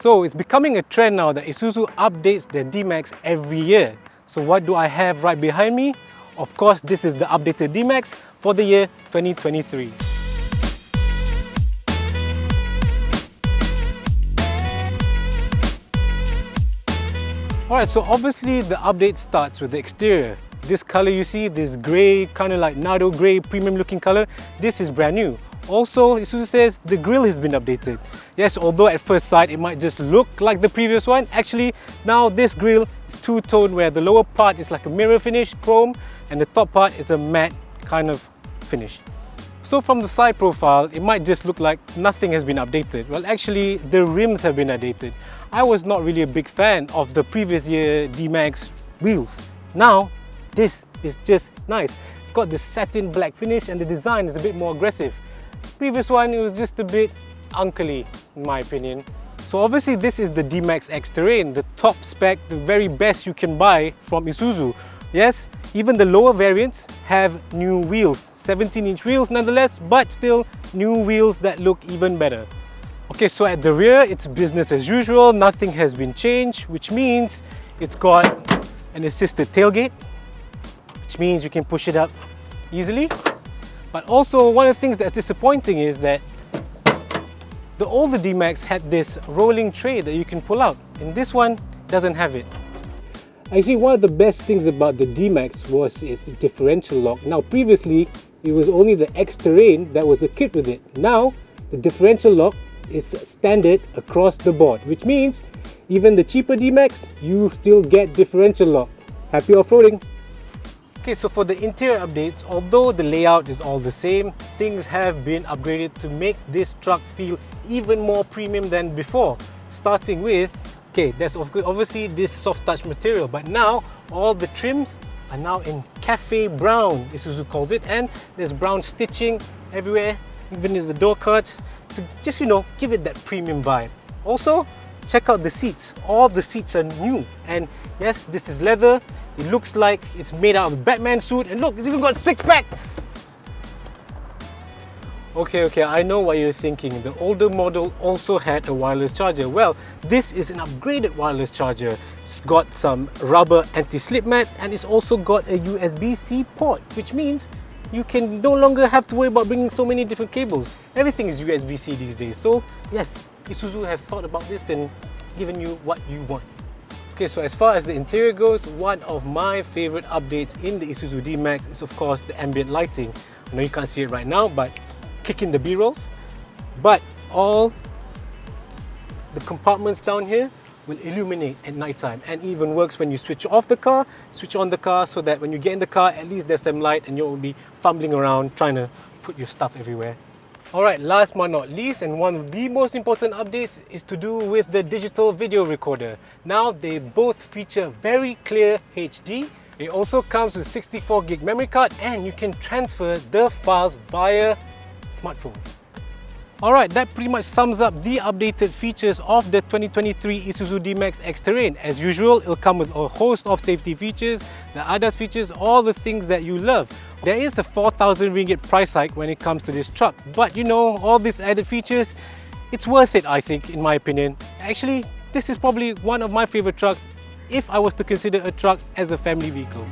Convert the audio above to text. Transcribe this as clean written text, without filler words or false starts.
So it's becoming a trend now that Isuzu updates their D-Max every year. So what do I have right behind me? Of course, this is the updated D-Max for the year 2023. Alright, so obviously the update starts with the exterior. This color you see, this grey, kind of like Nardo grey premium looking color, this is brand new. Also, Isuzu says the grille has been updated. Yes, although at first sight it might just look like the previous one, actually now this grille is two-tone where the lower part is like a mirror finish, chrome, and the top part is a matte kind of finish. So from the side profile, it might just look like nothing has been updated. Well, actually, the rims have been updated. I was not really a big fan of the previous year D-Max wheels. Now, this is just nice. It's got this satin black finish and the design is a bit more aggressive. Previous one, it was just a bit uncly, in my opinion. So obviously this is the D-Max X-Terrain, the top spec, the very best you can buy from Isuzu. Yes, even the lower variants have new wheels, 17-inch wheels nonetheless, but still new wheels that look even better. Okay, so at the rear, it's business as usual, nothing has been changed, which means it's got an assisted tailgate, which means you can push it up easily. But also, one of the things that's disappointing is that the older D-Max had this rolling tray that you can pull out, and this one doesn't have it. Actually, one of the best things about the D-Max was its differential lock. Now, previously, it was only the X-Terrain that was equipped with it. Now, the differential lock is standard across the board, which means even the cheaper D-Max, you still get differential lock. Happy off-roading! Okay, so for the interior updates, although the layout is all the same, things have been upgraded to make this truck feel even more premium than before. Starting with, okay, there's obviously this soft touch material, but now all the trims are now in cafe brown, Isuzu calls it, and there's brown stitching everywhere, even in the door cards, to just, you know, give it that premium vibe. Also, check out the seats. All the seats are new, and yes, this is leather. It looks like it's made out of a Batman suit, and look, it's even got six-pack! Okay, I know what you're thinking. The older model also had a wireless charger. Well, this is an upgraded wireless charger. It's got some rubber anti-slip mats, and it's also got a USB-C port, which means you can no longer have to worry about bringing so many different cables. Everything is USB-C these days. So yes, Isuzu have thought about this and given you what you want. Okay, so as far as the interior goes, one of my favorite updates in the Isuzu D-Max is of course the ambient lighting. I know you can't see it right now, but kick in the B-rolls. But all the compartments down here will illuminate at night time, and even works when you switch off the car, switch on the car, so that when you get in the car, at least there's some light and you won't be fumbling around trying to put your stuff everywhere. Alright, last but not least, and one of the most important updates is to do with the digital video recorder. Now they both feature very clear HD. It also comes with 64 gig memory card, and you can transfer the files via smartphone. Alright, that pretty much sums up the updated features of the 2023 Isuzu D-Max X-Terrain. As usual, it'll come with a host of safety features, the ADAS features, all the things that you love. There is a 4,000 ringgit price hike when it comes to this truck, but you know, all these added features, it's worth it, I think, in my opinion. Actually, this is probably one of my favorite trucks if I was to consider a truck as a family vehicle.